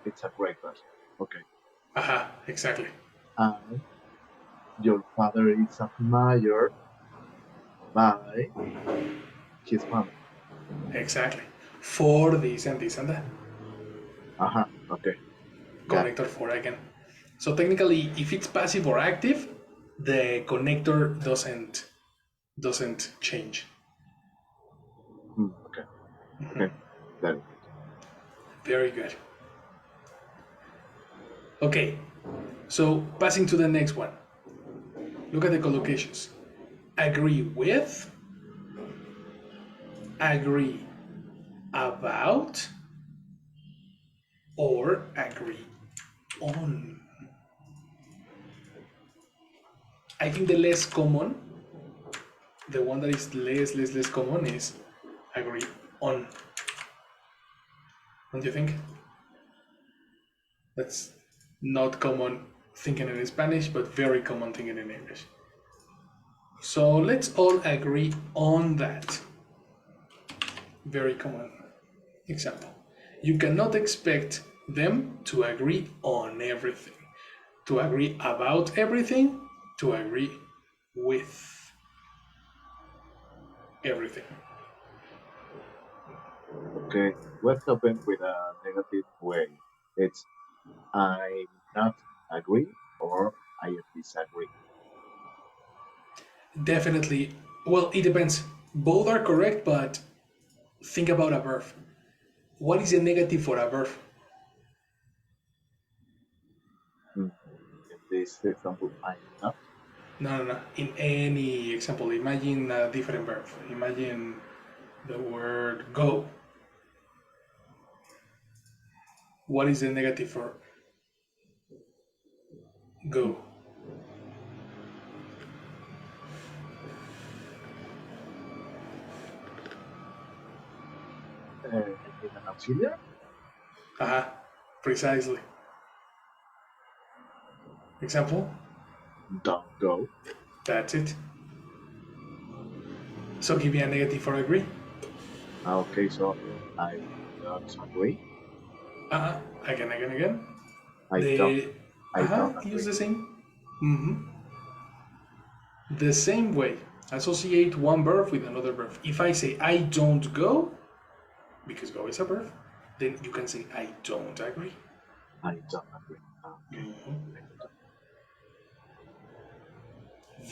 it's a great person. Okay. Exactly. And your father is admired by his family. Exactly. For this and this and that. Okay. Connector for again. So technically, if it's passive or active, the connector doesn't change. Okay. Very good. Very good. Okay, so passing to the next one. Look at the collocations. Agree with, agree about, or agree on. I think the less common, the one that is less common is agree on. Don't you think? That's not common thinking in Spanish, but very common thinking in English. So let's all agree on that. Very common example. You cannot expect them to agree on everything, to agree about everything, to agree with everything. Okay. What happened with a negative way? It's I not agree or I disagree. Definitely. Well, it depends. Both are correct, but think about a verb. What is the negative for a verb? In this example, I'm not. No. In any example, imagine a different verb. Imagine the word go. What is the negative for go? In an auxiliary? Precisely. Example? Don't go. That's it. So give me a negative for agree. Okay, so I don't agree. Again. I don't Use agree. the same. The same way. Associate one verb with another verb. If I say I don't go, because go is a verb, then you can say I don't agree. I don't agree. Okay.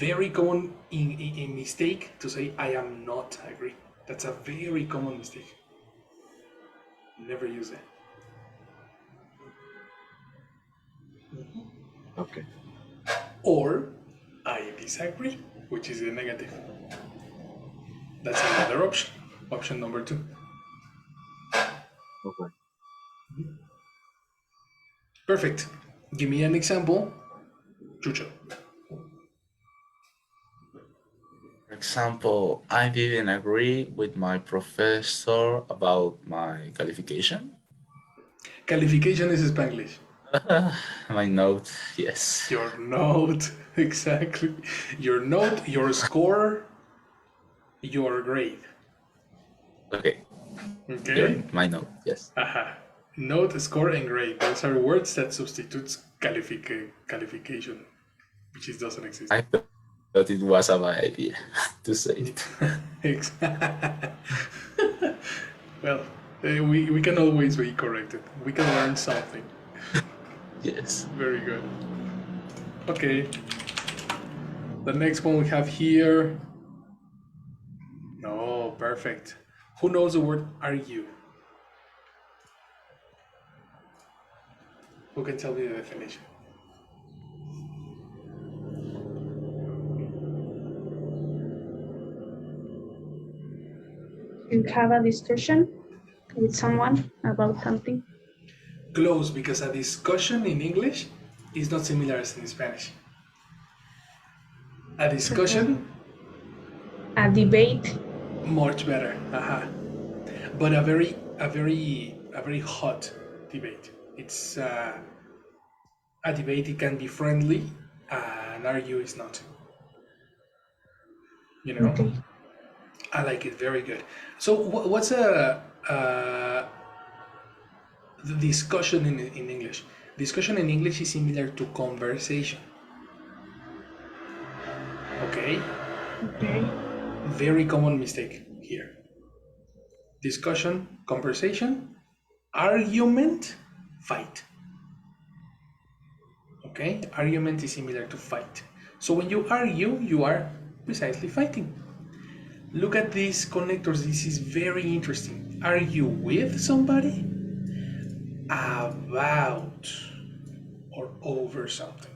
Very common in mistake to say I am not agree. That's a very common mistake. Never use it. Okay. Or I disagree, which is the negative. That's another option. Option number 2. Okay. Perfect. Give me an example, Chucho. For example, I didn't agree with my professor about my qualification. Qualification is Spanglish. My note, yes. Your note, exactly. Your note, your score, your grade. Okay. Okay? My note, yes. Note, score, and grade. Those are words that substitutes qualification, which doesn't exist. I thought it was a bad idea to say it. Well, we can always be corrected. We can learn something. Yes. Very good. Okay. The next one we have here. No, perfect. Who knows the word argue? Who can tell me the definition? You have a discussion with someone about something. Close, because a discussion in English is not similar as in Spanish. A discussion? A debate. Much better. But a very hot debate. It's a debate. It can be friendly. An argue is not. You know. Okay. I like it. Very good. So what's the discussion in English? Discussion in English is similar to conversation. Okay. Okay. Very common mistake here. Discussion, conversation, argument, fight. Okay, argument is similar to fight. So when you argue, you are precisely fighting. Look at these connectors. This is very interesting. Are you with somebody? About or over something.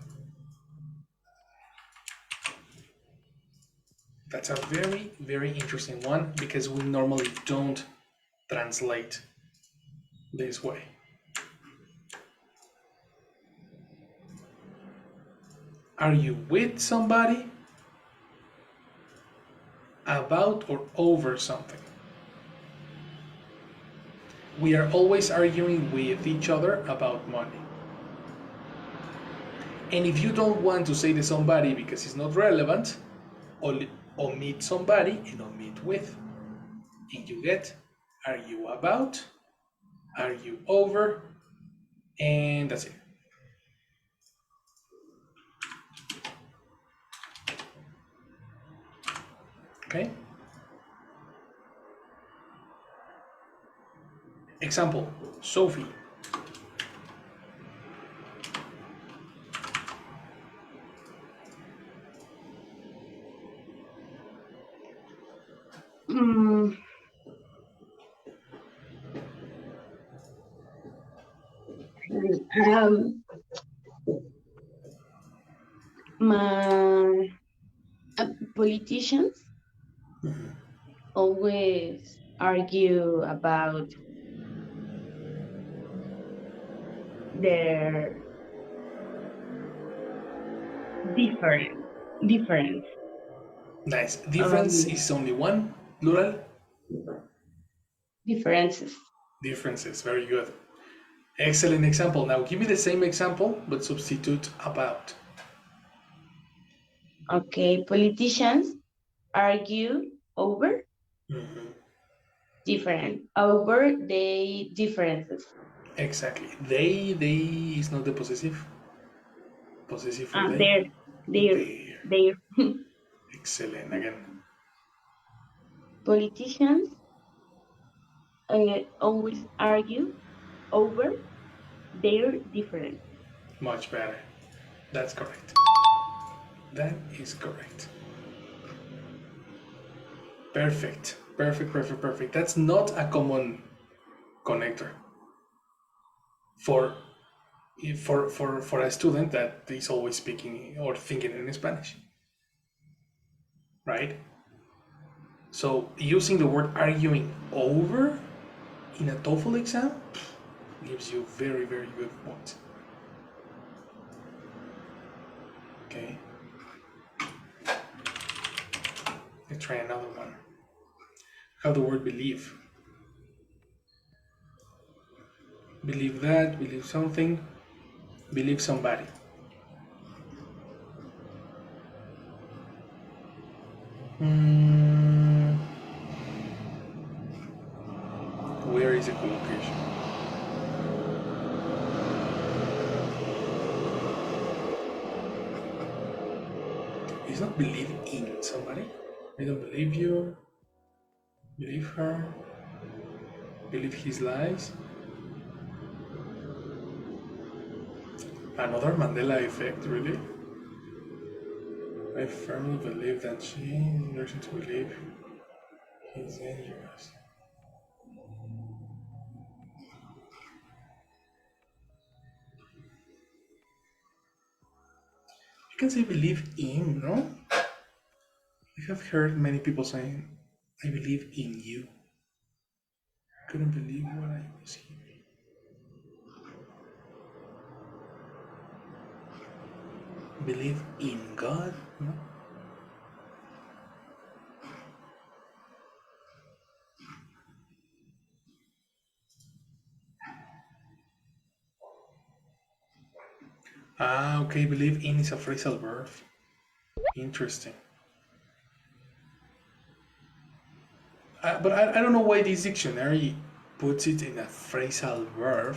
That's a very, very interesting one because we normally don't translate this way. Are you with somebody? About or over something? We are always arguing with each other about money. And if you don't want to say to somebody because it's not relevant, omit somebody and omit with. And you get, are you about? Are you over? And that's it. Okay? Example, Sophie. My politicians always argue about their difference. Nice. Difference is only one, plural? Differences. Differences, very good. Excellent example. Now give me the same example, but substitute about. Okay, politicians argue over over the differences. Exactly. They is not the possessive. Possessive for they. Their. Excellent. Again. Politicians always argue over their difference. Much better. That's correct. That is correct. Perfect. Perfect, perfect, perfect. That's not a common connector for a student that is always speaking or thinking in Spanish. Right? So using the word arguing over in a TOEFL exam gives you very, very good points. Okay. Let's try another one. How the word believe. Believe that, believe something, believe somebody. Where is the collocation? It's not believe in somebody. I don't believe you. Believe her. Believe his lies. Another Mandela effect, really? I firmly believe that she is learning to believe he's dangerous. You can say believe in, no? I have heard many people saying, I believe in you. Couldn't believe what I was hearing. Believe in God, no? Ah, okay, believe in is a phrasal verb. Interesting. But I don't know why this dictionary puts it in a phrasal verb,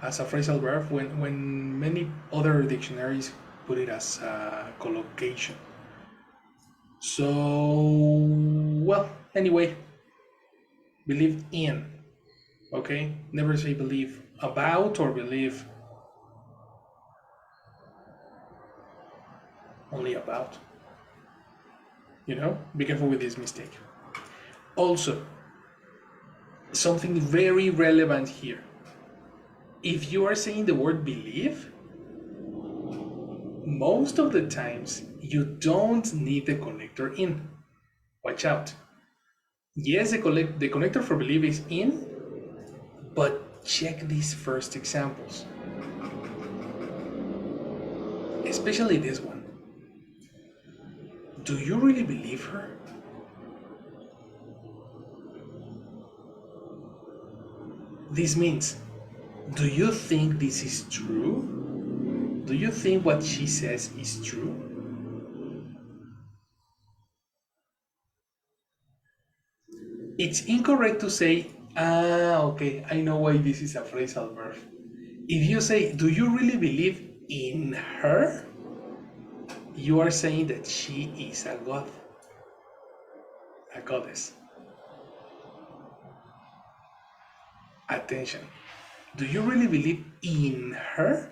as a phrasal verb, when many other dictionaries put it as a collocation. So, well, anyway, believe in, okay? Never say believe about or believe only about. You know, be careful with this mistake. Also, something very relevant here. If you are saying the word believe, most of the times you don't need the connector in. Watch out. Yes, the connector for believe is in, but check these first examples. Especially this one. Do you really believe her? This means, do you think this is true? Do you think what she says is true? It's incorrect to say, okay, I know why this is a phrasal verb. If you say, do you really believe in her? You are saying that she is a god, a goddess. Attention. Do you really believe in her?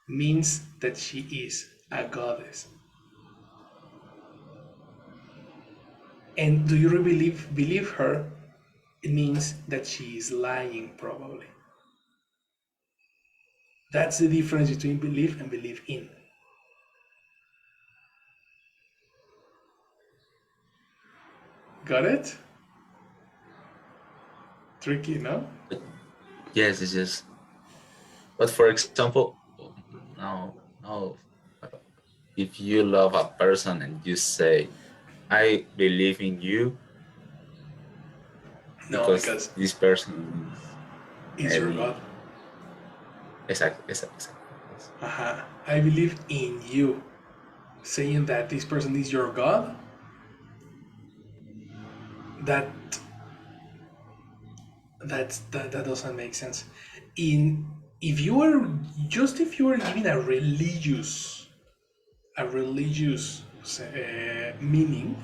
Means that she is a goddess. And do you really believe her? It means that she is lying, probably. That's the difference between believe and believe in. Got it? Tricky, no? Yes, it's just. But for example, no. If you love a person and you say, I believe in you, No, because this person is your God. Exactly. I believe in you. Saying that this person is your God, that doesn't make sense. If you are giving a religious meaning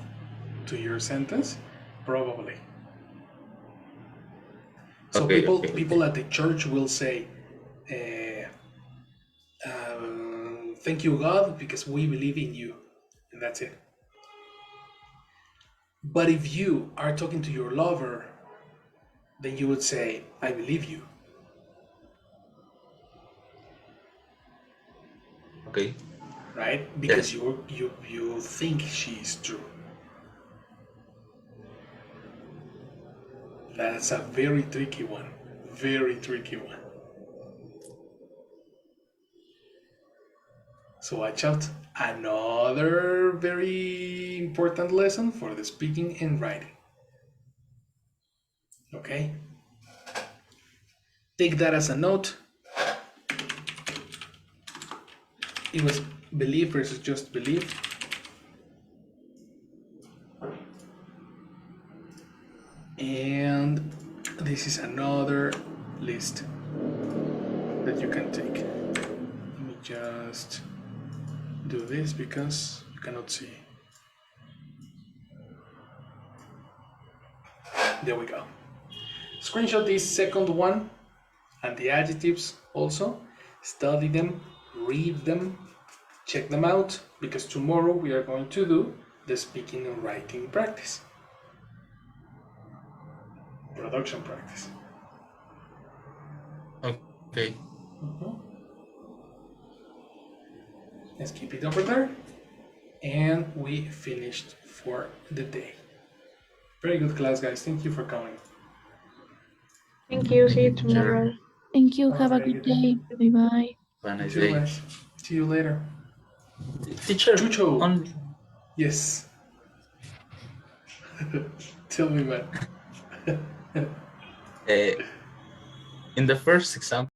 to your sentence, probably. So people at the church will say, thank you, God, because we believe in you. And that's it. But if you are talking to your lover, then you would say, I believe you. Okay. Right? Because Yes. you think she is true. That's a very tricky one. Very tricky one. So watch out. Another very important lesson for the speaking and writing. Okay? Take that as a note. It was believe versus just believe. And this is another list that you can take. Let me just do this because you cannot see. There we go. Screenshot this second one and the adjectives also. Study them, read them, check them out, because tomorrow we are going to do the speaking and writing practice. Production practice. Okay. Let's keep it over there. And we finished for the day. Very good class, guys. Thank you for coming. Thank you. See you tomorrow. Thank you. Have a Alright, good good day. Bye-bye. Have a You nice too, day. guys. See you later. Teacher, Chucho. only Yes. Tell me, man. in the first example,